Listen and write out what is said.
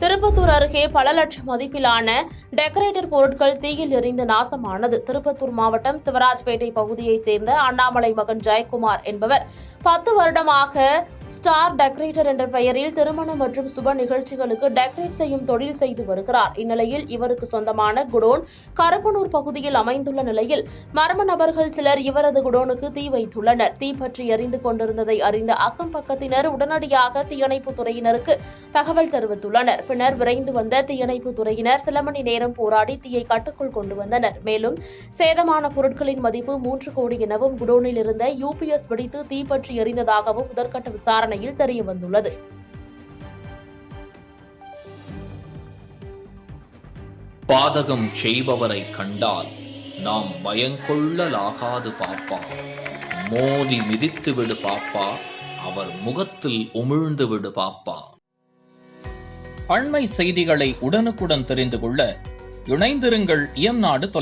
திருப்பத்தூர் அருகே பல லட்சம் மதிப்பிலான டெக்கரேட்டர் பொருட்கள் தீயில் எரிந்து நாசமானது. திருப்பத்தூர் மாவட்டம் சிவராஜ்பேட்டை பகுதியைச் சேர்ந்த அண்ணாமலை மகன் ஜெயக்குமார் என்பவர் 10 வருடமாக ஸ்டார் டெக்கரேட்டர் என்ற பெயரில் திருமணம் மற்றும் சுப நிகழ்ச்சிகளுக்கு டெக்கரேட் செய்யும் தொழில் செய்து வருகிறார். இந்நிலையில் இவருக்கு சொந்தமான குடோன் கருப்பனூர் பகுதியில் அமைந்துள்ள நிலையில் மர்ம நபர்கள் சிலர் இவரது குடோனுக்கு தீ வைத்துள்ளனர். தீ பற்றி எரிந்து கொண்டிருந்ததை அறிந்த அக்கம் பக்கத்தினர் உடனடியாக தீயணைப்புத் துறையினருக்கு தகவல் தெரிவித்துள்ளனர். பின்னர் விரைந்து வந்த தீயணைப்புத் துறையினர் சில மணி நேரம் போராடி தீயை கட்டுக்குள் கொண்டு வந்தனர். மேலும் சேதமான பொருட்களின் மதிப்பு 3 கோடி எனவும் குடோனில் இருந்த யூபிஎஸ் வெடித்து தீ பற்றி எரிந்ததாகவும் முதற்கட்ட விசாரணையில் தெரியவந்துள்ளது. பாதகம் செய்பவரை கண்டால் நாம் பயங்கொள்ளலாகாது பாப்பா. மோதி மிதித்து விடு பாப்பா, அவர் முகத்தில் உமிழ்ந்து விடு பாப்பா. அண்மை செய்திகளை உடனுக்குடன் தெரிந்து கொள்ள இணைந்திருங்கள் இயம்நாடு.